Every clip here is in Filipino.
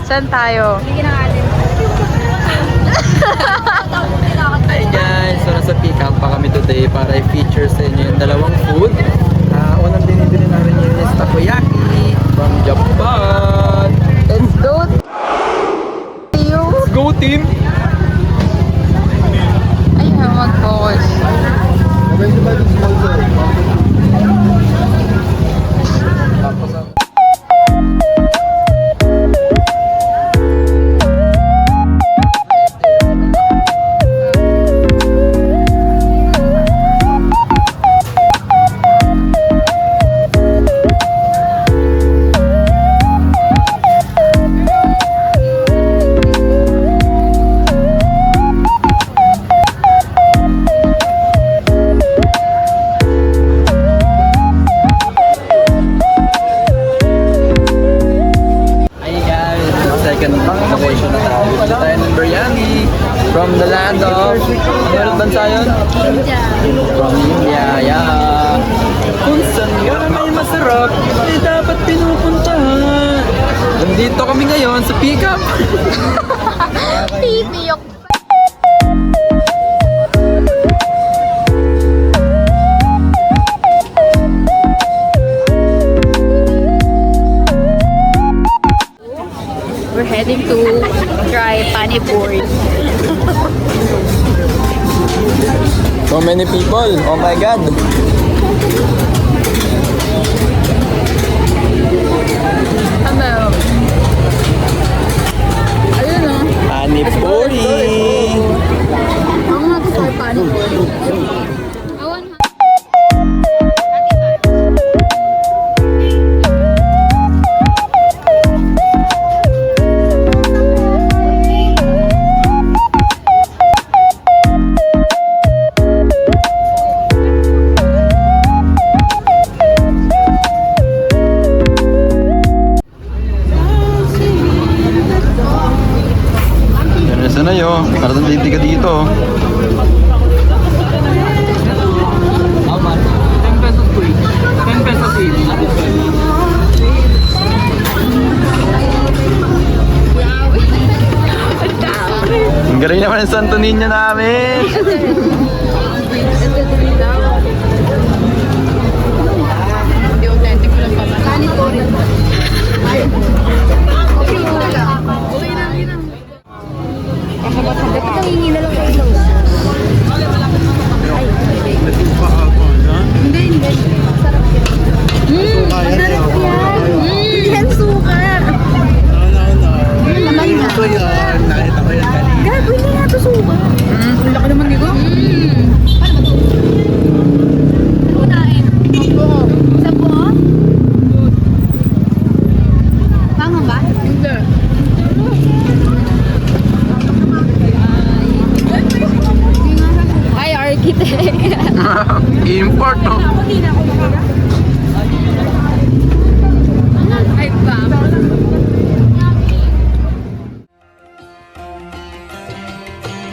Saan tayo? Hi guys! So nasa pick up pa kami today para i-feature sa inyo yung dalawang food. Unang binibili namin yun is takoyaki from Japan. Let's go! Let's go team! Ay, mag-focus. From the land of... Ano bansa yun? India. From India, yeah. Kung saan nga may masarap, ay dapat pinupuntahan. Nandito kami ngayon sa pick up. Pipiyok. We're heading to try pani puri. So many people, oh my god. Ano? Ayun o. Pani puri. Ako nga gusto ko pani puri. Awan ha. Sana yo, parang hindi ka dito. 10 pesos po. 10 pesos each. Ang galing naman ang Santo Niño namin. Hindi authentic ko lang pa. Pani puri. Okay lang. Okay lang. Dapat nangingi na lang kayo. Hindi. Masarap yan. Masarap yan. Yan suka. Naman nga. Ito yun. Nakita ko yan kanina. Gago, hindi nga ito suka. Ang laki naman nito. Paano ba ito? Unahin. Sa buo? Tama ba? Hindi. Ay, architect. Import to. Ay, ba?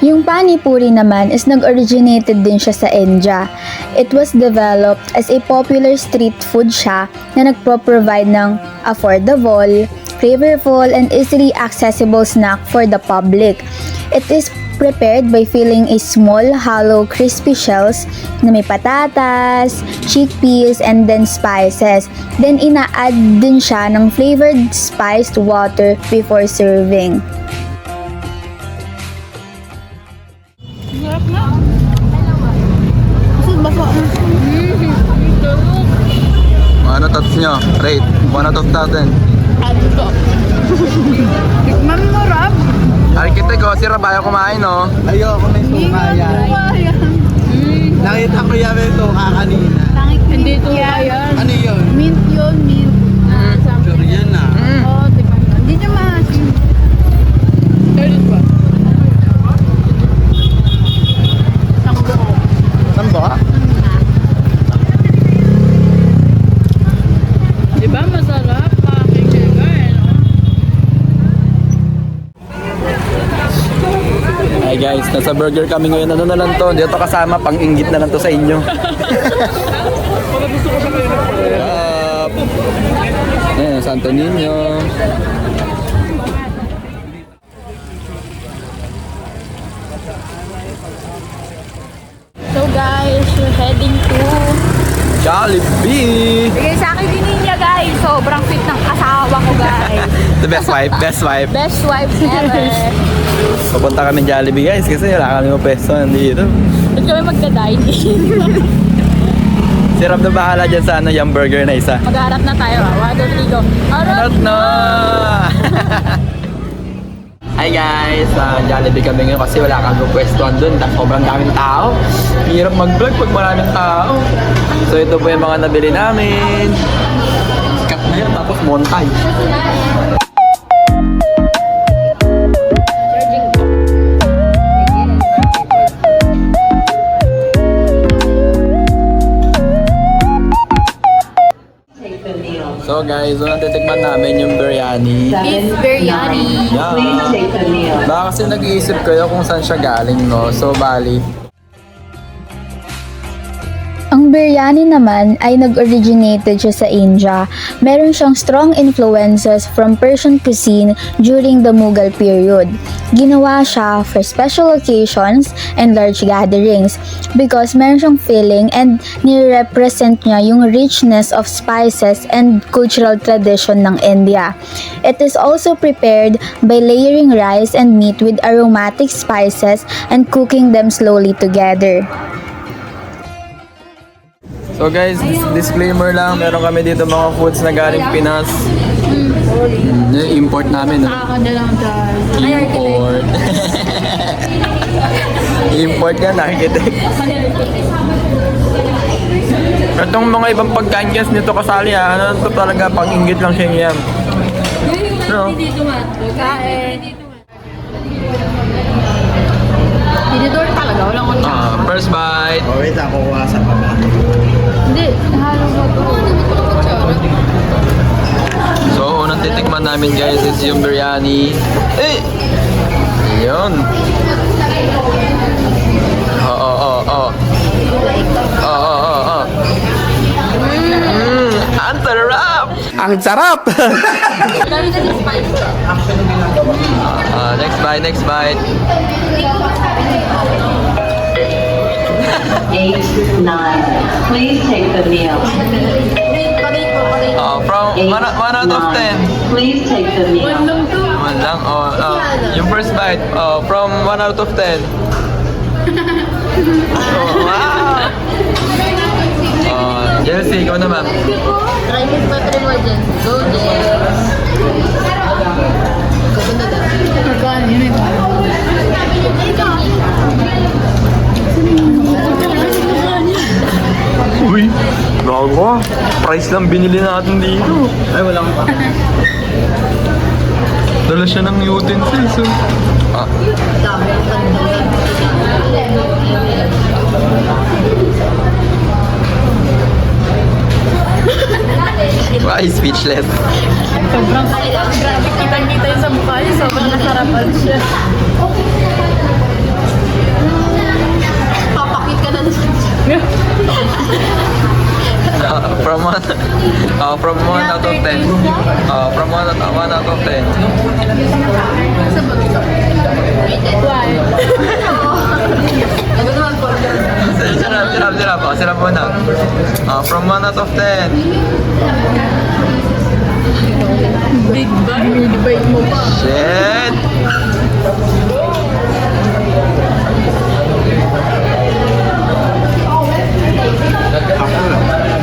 Yung pani puri naman is nag-originated din siya sa India. It was developed as a popular street food siya na nagpo-provide ng affordable, flavorful, and easily accessible snack for the public. It is prepared by filling a small, hollow, crispy shells na may patatas, chickpeas, and then spices. Then, ina-add din siya ng flavored spiced water before serving. Sarap nga. Kasi basa. Ano tots nyo? Rate. 1 out of 10. Ano to? Tikman mo, Rob. Architect ko, si Rabayo kumain, no? Ayoko may suka yan. Nakita ko yan may suka kanina. Hindi to yan. Ano yun? Mint yun, mint. Sure yan ah. Oo, tikman mo. Hindi niya maasim. Third pa. Sambo. Saan ba? Diba masarap? Hi guys, nasa burger kami ngayon. Ano na lang to? Hindi to kasama, pang-inggit na lang to sa inyo. Ayan, Santo Niño. Jollibee! Bigay sa akin din niya, guys. Sobrang fit ng asawa ko, guys. The best wife, best wife. Best wife ever. Papunta kami Jollibee guys kasi wala kami pwesto nandito. Ba't kami magda-dining? Si Rob na bahala dyan sa yung burger na isa. Magharap na tayo. 1, 2, 3, go. Harap At na! Hi guys! Jollibee kami ngayon kasi wala kami pwestuhan dun. Sobrang daming tao. Hirap mag-vlog pag maraming tao. So ito po yung mga nabili namin. Cut na yan tapos montage. So guys, so natitikman namin yung biryani. Beef biryani. Yeah. Baka kasi nag-iisip kayo kung saan siya galing, no? So bali, Ang biryani naman ay nag-originated siya sa India. Meron siyang strong influences from Persian cuisine during the Mughal period. Ginawa siya for special occasions and large gatherings because meron siyang feeling and nire-represent niya yung richness of spices and cultural tradition ng India. It is also prepared by layering rice and meat with aromatic spices and cooking them slowly together. so guys, disclaimer lang, meron kami dito mga foods na galing Pinas. Import namin, no? Ako na lang, guys. Import. Import yan, architect. Itong mga ibang pagkain guys nito kasali ha, ano to talaga, pang-inggit lang siya yan. No? Dito man. Kain. Tinidor talaga. Walang kontra. First bite. Oh, wait, ako kuwasan pa ba? Hindi. Halo mo to. So, unang titikman namin guys is yung biryani. Eh! Yun. Oo. Ang sarap! Ang sarap! Dami na yung spice. Next bite. 8, 9. Please take the meal. From 1 out of 10. Please take the meal. One lang. Yung first bite, from 1 out of 10. Wow! Chelsea, ikaw naman. Try mo pa, try mo dyan. Go, Jess. Kapunta daw. Magkaan, yun eh. Uy, gago. Price lang binili natin dito. Ay, walang pa. Dala siya ng utensils. Dami. Why speechless? Sobrang grabe. Kitang-kita yung sa mukha niya. Sobrang nasarapan siya. Papakit ka na siya. From 1 out of 10. From 1 out of 10. Why? Ano naman po? Sirap mo na. From 1 out of 10. Big bite? Big bite mo pa. Shit!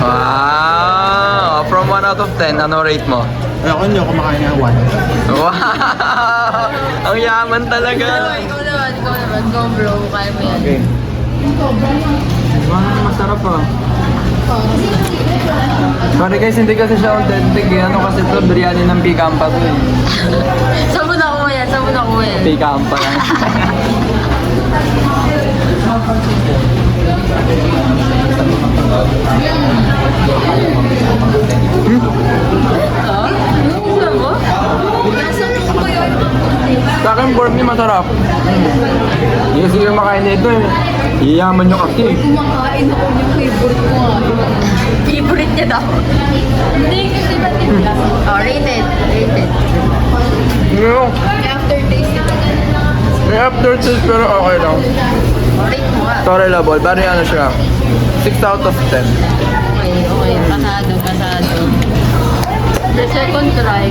Wow! From 1 out of 10, ano rate mo? Ako hindi ako kumakain ng 1. Wow! Ang yaman talaga! Ikaw naman. Go bro. Kaya mo yan. Okay. Masarap ah. Sorry guys, hindi kasi siya authentic eh. Ano kasi ito, biryani ng Pikampa to eh. Saan na ko yan? Pikampa lang. Sa akin, for me, masarap. Hindi kasi yung makain nito eh. Iyaman nyo kasi. Kumakain ako yung favorite ko nga. Favorite niya daw. Hindi kasi ba't yun? Oh, rated. No. Aftertaste. May aftertaste pero okay lang. Rate mo nga. Tolerable. Bari ano siya? 6 out of 10. Okay. Okay. Pasado, pasado. The second try.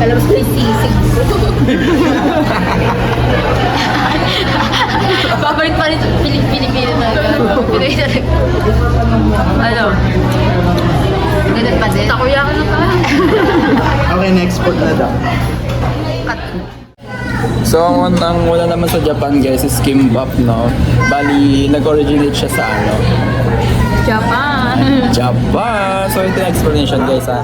Alam mo yung sisig. Babalik pa rin sa Pilipino talaga. Ano? Ganun pa din? Takoyaki na pa. Okay, na-export na daw. So, ang wala naman sa Japan guys is kimbap, no? Bali, nag-originate siya sa ano? Japan. Japan! So, ito yung explanation guys, ha?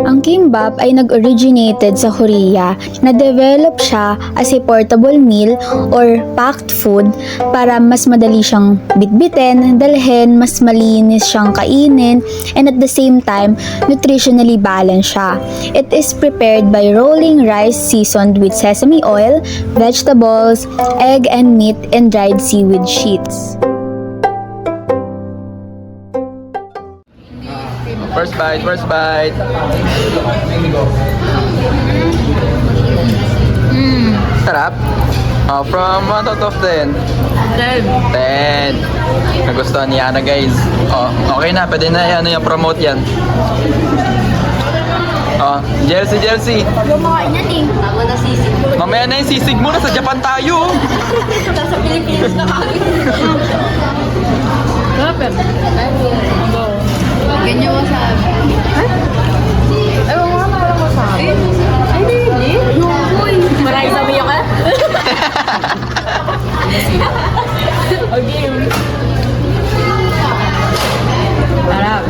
Ang kimbap ay nag-originated sa Korea. Na-develop siya as a portable meal or packed food para mas madali siyang bitbitin, dalhin, mas malinis siyang kainin, and at the same time, nutritionally balanced siya. It is prepared by rolling rice seasoned with sesame oil, vegetables, egg and meat, and dried seaweed sheets. First bite, first bite. Sarap. Oh, from 1 out of 10. 10. Nagustuhan niya na guys. Oh, okay na, pwede na ano yung promote yan. Oh, Jersey. Yung mga yan eh. Tama na sisig mo. Mamaya na yung sisig mo, nasa Japan tayo. Nasa Pilipinas na kagad. Grabe. Ganyan mo sabi. Ay, mga parang masabi. Ay, hindi. Yung marami sabi yung ka? Okay. Harap.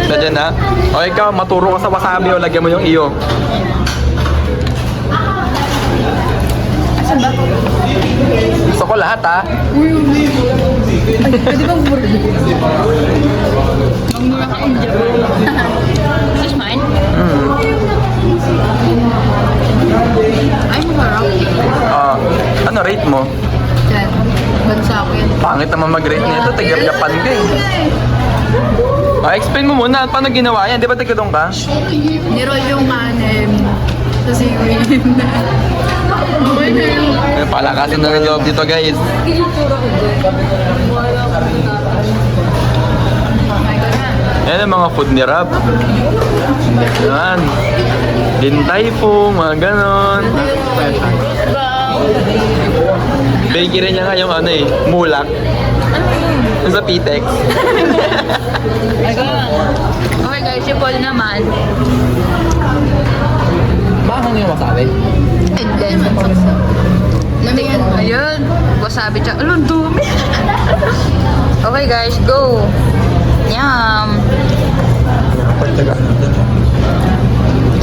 Pwede na. O ikaw, maturo ka sa wasabi o lagyan mo yung iyo. Gusto ko lahat ha. Pwede bang burger? Magmura ka in Japan. This is mine? Ay, masarap. Ano rate mo? Yan. Bansa ko yan. Pangit naman mag-rate nito. Taga-Japan ka eh. Explain mo muna. Paano ginawa yan? Di ba taga doon ka? Niroll yung kanin. Tapos iguin. Okay na yun. May palakasin na ng loob dito guys. Yan ang mga food ni Rab. Yan. Dintay po, mga ganon. Bakery niya nga yung ano eh, mulak. Yung sa Pitex. Okay guys, yung Paul naman. Bakang yung wasabi? And then, lamigin mo. Ayun. Wasabi siya. Alon, dumi. Okay guys, go. Yum.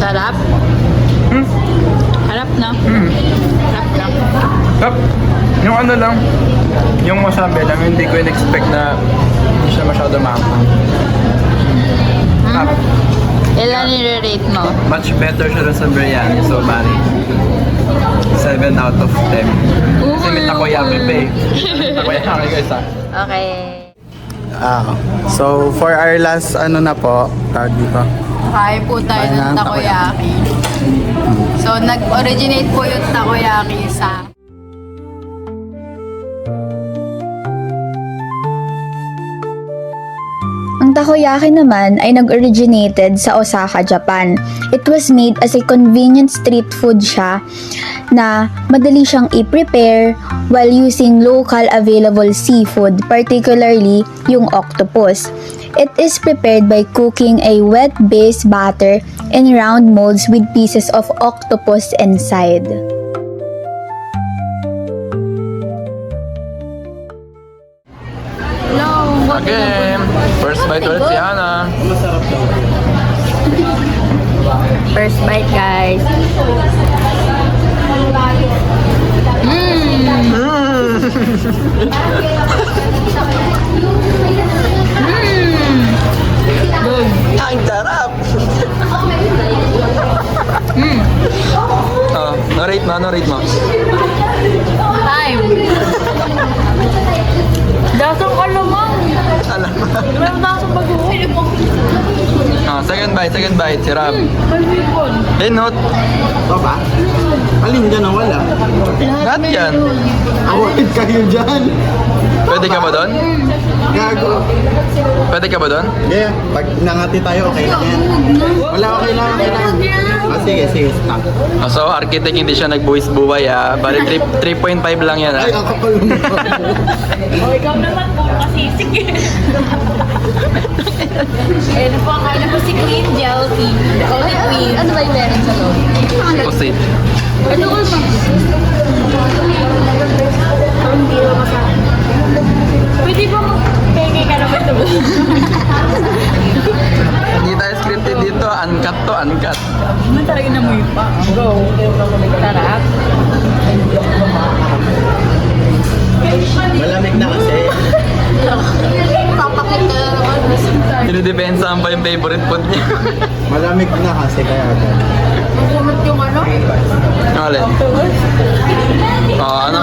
Sarap. Harap na. Harap na. Kap, yung ano lang, yung wasabi lang, hindi ko in-expect na hindi siya masyado maanghang. Kap, Ilan nire-rate mo? much better siya rin sa biryani, so bari. 7 out of 10. Kasi may takoyaki pa eh. Takoyaki guys ha. Okay. So, for our last, ano na po, tawag dito. Kain po tayo Kain ng ng takoyaki. So, nag-originate po yung takoyaki sa... Ang takoyaki naman ay nag-originated sa Osaka, Japan. It was made as a convenient street food siya na madali siyang i-prepare while using local available seafood, particularly yung octopus. It is prepared by cooking a wet base batter in round molds with pieces of octopus inside. Okay, first bite ulit si Hana. First bite, guys. Ang sarap! No-rate mo, no-rate mo. Time. Dasang kalamang. second bite, si Ram. Linot. Ito ba? Alin dyan ang wala? Lahat yan. Award kayo dyan. Pwede ka ba doon? Gago. Pwede ka ba doon? Yeah, pag nangati tayo, okay lang yan. Wala, okay lang. Sige, stop. So, architect hindi siya nagbuwis-buway ah. Bali 3.5 lang yan ah. Ay, ang kapal mo. O, ikaw naman po kasisig. Eh, po, akala ko si Queen Jelty. Holy Queen. Ano ba yung meron sa loob? Pusit. Ano ko ba? Parang hindi naman sa akin. Pwede ba peke ka naman ito? Hindi tayo scripted dito. Uncut to, uncut. Naman talaga namoy pa. Go. Tarap. Malamig na kasi. Papakit ka na naman. Dinidepensahan pa yung favorite food niya. Malamig na kasi kaya agad. Makumot yung ano? Ano alin? Ano?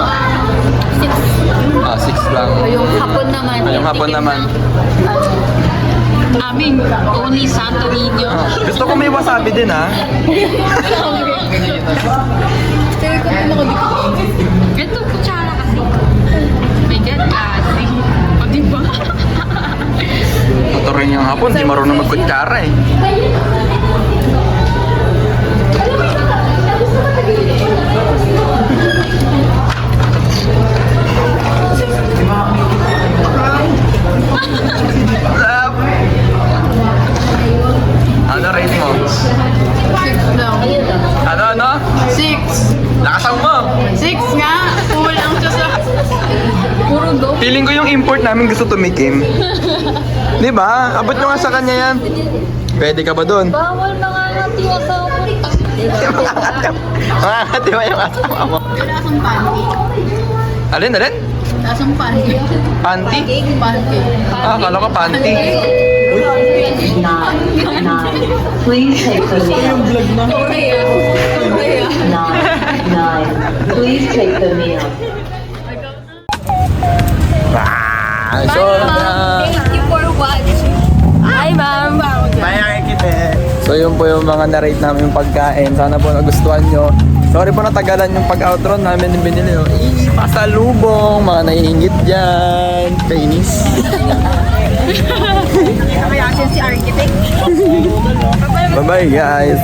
6 lang. Yung hapon naman. Yung hapon naman. Aming Tony Santo Niño. Gusto ko may wasabi din ah. Ito, kutsara kasi. My God, kasi. O, diba? Ito rin yung hapon, di marunong magkutsara eh. Sarap. Ano rate mo? 6 lang. Ano? 6. Lakasan mo! 6 nga. Kulang siya sa... Puro go. Feeling ko yung import namin gusto tumikim. Di ba? Abot nyo nga sa kanya yan. Pwede ka ba doon? Bawal mangangati sa punta. Makakati ba yung asawa mo? Lasang panty. Alin? Lasang panty. Panty? Panty. Kala ko panty. 9. Please take the meal. Sorry ah. 9. Please take the meal. So, Thank you for watching. Hi, ma'am. Kaya kita. so yun po yung mga narate namin yung pagkain. Sana po nagustuhan nyo. Sorry po natagalan yung pag-outro namin yung binili. Pasalubong, mga naiingit dyan. Kainis. Kaya si architect. Bye-bye guys.